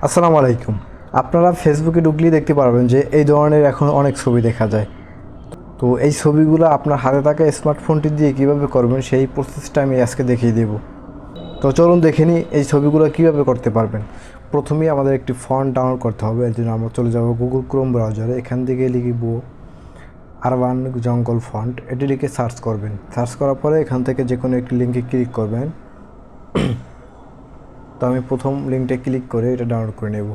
আসসালামু আলাইকুম। আপনারা ফেসবুকে ঢুকলেই দেখতে পারবেন যে এই ধরনের এখন অনেক ছবি দেখা যায়। তো এই ছবিগুলো আপনার হাতে থাকা স্মার্টফোনটি দিয়ে কীভাবে করবেন সেই প্রসেসটা আমি আজকে দেখিয়ে দেব। তো চলুন দেখে নিই এই ছবিগুলো কীভাবে করতে পারবেন। প্রথমেই আমাদের একটি ফন্ট ডাউনলোড করতে হবে। এর জন্য আমরা চলে যাব গুগল ক্রোম ব্রাউজারে। এখান থেকে লিখব আরবান জঙ্গল ফন্ট, এটি লিখে সার্চ করবেন। সার্চ করার পরে এখান থেকে যে কোনো একটি লিঙ্কে ক্লিক করবেন। তো আমি প্রথম লিঙ্কটা ক্লিক করে এটা ডাউনলোড করে নেব।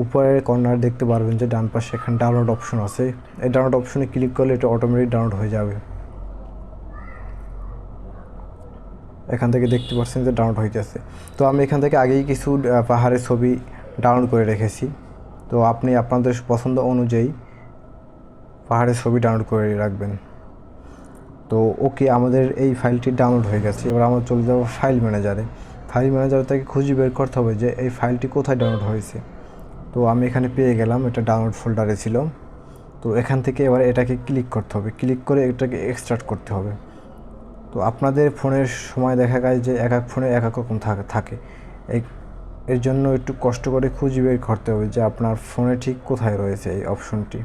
উপরের কর্নার দেখতে পারবেন যে ডান পাশে এখানে ডাউনলোড অপশন আছে। এই ডাউনলোড অপশনে ক্লিক করলে এটা অটোমেটিক ডাউনলোড হয়ে যাবে। এখান থেকে দেখতে পাচ্ছেন যে ডাউনলোড হইতেছে। তো আমি এখান থেকে আগেই কিছু পাহাড়ের ছবি ডাউনলোড করে রেখেছি। তো আপনি আপনাদের পছন্দ অনুযায়ী পাহাড়ের ছবি ডাউনলোড করে রাখবেন। তো ওকে, আমাদের এই ফাইলটি ডাউনলোড হয়ে গেছে। এবার আমরা চলে যাব ফাইল ম্যানেজারে। ফাইল ম্যানেজার থেকে খুঁজে বের করতে হবে যে এই ফাইলটি কোথায় ডাউনলোড হয়েছে। তো আমি এখানে পেয়ে গেলাম, এটা ডাউনলোড ফোল্ডারে ছিল। তো এখান থেকে এবার এটাকে ক্লিক করতে হবে, ক্লিক করে এটাকে এক্সট্রাক্ট করতে হবে। তো আপনাদের ফোনের সময় দেখা যায় যে এক এক ফোনে এক এক রকম থাকে। এর জন্য একটু কষ্ট করে খুঁজে বের করতে হবে যে আপনার ফোনে ঠিক কোথায় রয়েছে এই অপশনটি।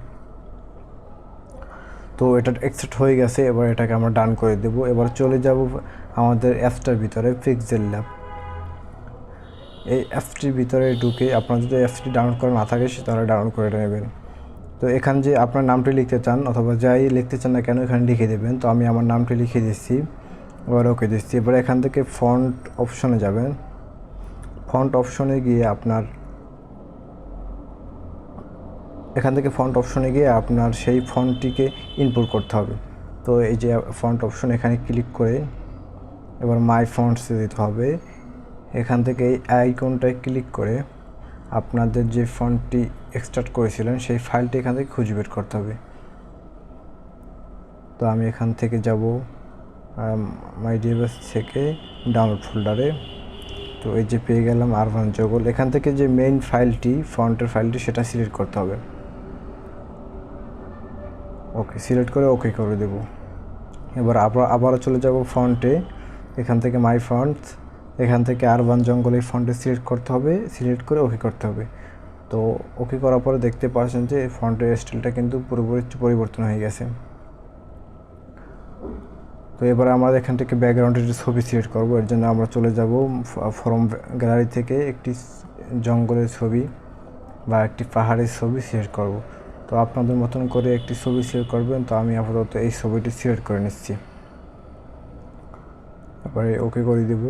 তো এটা এক্সট্রাক্ট হয়ে গেছে। এবার এটাকে আমরা ডান করে দেব। এবার চলে যাব আমাদের অ্যাপসটার ভিতরে, পিক্সেলল্যাব। এই অ্যাপসটির ভিতরে ঢুকে আপনার যদি অ্যাপসটি ডাউনলোড করা না থাকে তাহলে ডাউনলোড করে নেবেন। তো এখানে যে আপনার নামটি লিখতে চান অথবা যাই লিখতে চান না কেন এখানে লিখে দেবেন। তো আমি আমার নামটি লিখে দিচ্ছি, এবার ওকে দিচ্ছি। এবার এখান থেকে ফন্ট অপশনে যাবেন। ফন্ট অপশনে গিয়ে আপনার সেই ফন্টটিকে ইনপুট করতে হবে। তো এই যে ফন্ট অপশন, এখানে ক্লিক করে এবার মাই ফন্টসে দিতে হবে। এখান থেকে এই আইকনটায় ক্লিক করে আপনাদের যে ফন্টটি এক্সট্রাক্ট করেছিলেন সেই ফাইলটি এখান থেকে খুঁজে বের করতে হবে। তো আমি এখান থেকে যাব মাই ডিভাইস থেকে ডাউনলোড ফোল্ডারে। তো এই যে পেয়ে গেলাম আরবান জঙ্গল। এখান থেকে যে মেইন ফাইলটি, ফন্টের ফাইলটি, সেটা সিলেক্ট করতে হবে। ওকে, সিলেক্ট করে ওকে করে দেব। এবার আবারও চলে যাব ফন্টে। এখান থেকে মাই ফন্টস, এখান থেকে আরবান জঙ্গল এই ফন্টে সিলেক্ট করতে হবে, সিলেক্ট করে ওকে করতে হবে। তো ওকে করার পরে দেখতে পাচ্ছেন যে ফন্টের স্টাইলটা কিন্তু পুরোপুরি পরিবর্তন হয়ে গেছে। তো এবার আমরা এখান থেকে ব্যাকগ্রাউন্ডের ছবি সিলেক্ট করব। এর জন্য আমরা চলে যাব ফ্রম গ্যালারি থেকে একটি জঙ্গলের ছবি বা একটি পাহাড়ের ছবি সিলেক্ট করব। তো আপনাদের মতন করে একটি ছবি সিলেক্ট করবেন। তো আমি আপাতত এই ছবিটি সিলেক্ট করে নিচ্ছি। তারপরে ওকে করে দেব।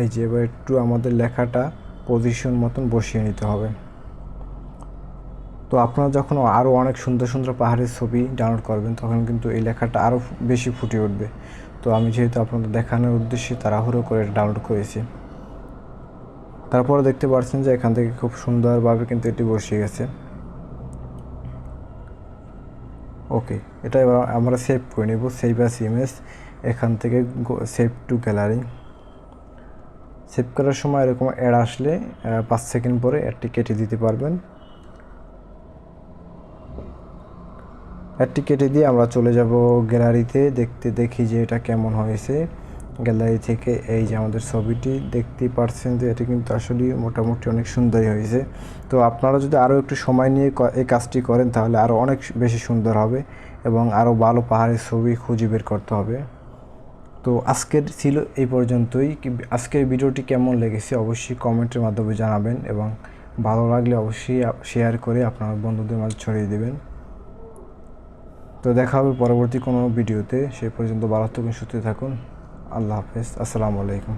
এই যে এবার একটু আমাদের লেখাটা পজিশন মতন বসিয়ে নিতে হবে। তো আপনারা যখন আরও অনেক সুন্দর সুন্দর পাহাড়ের ছবি ডাউনলোড করবেন তখন কিন্তু এই লেখাটা আরও বেশি ফুটে উঠবে। তো আমি যেহেতু আপনাদের দেখানোর উদ্দেশ্যে তাড়াহুড়ো করে ডাউনলোড করেছি। তারপরে দেখতে পাচ্ছেন যে এখান থেকে খুব সুন্দরভাবে কিন্তু এটি বসিয়ে গেছে। ওকে, এটা এবার আমরা সেভ করে নেব, সেভ অ্যাজ ইমেজ। এখান থেকে সেভ টু গ্যালারি। সেভ করার সময় এরকম অ্যাড আসলে 5 সেকেন্ড পরে অ্যাডটি কেটে দিতে পারবেন। অ্যাডটি কেটে দিয়ে আমরা চলে যাব গ্যালারিতে, দেখি যে এটা কেমন হয়েছে। গ্যালারি থেকে এই যে আমাদের ছবিটি দেখতেই পাচ্ছেন যে এটি কিন্তু আসলে মোটামুটি অনেক সুন্দরই হয়েছে। তো আপনারা যদি আরও একটু সময় নিয়ে এই কাজটি করেন তাহলে আরও অনেক বেশি সুন্দর হবে এবং আরও ভালো পাহাড়ের ছবি খুঁজে বের করতে হবে। তো আজকের ছিল এই পর্যন্তই। আজকের ভিডিওটি কেমন লেগেছে অবশ্যই কমেন্টের মাধ্যমে জানাবেন এবং ভালো লাগলে অবশ্যই শেয়ার করে আপনার বন্ধুদের মাঝে ছড়িয়ে দেবেন। তো দেখা হবে পরবর্তী কোনো ভিডিওতে। সেই পর্যন্ত ভালো থাকুন, সুস্থ থাকুন। আল্লাহ হাফেজ, আসসালামু আলাইকুম।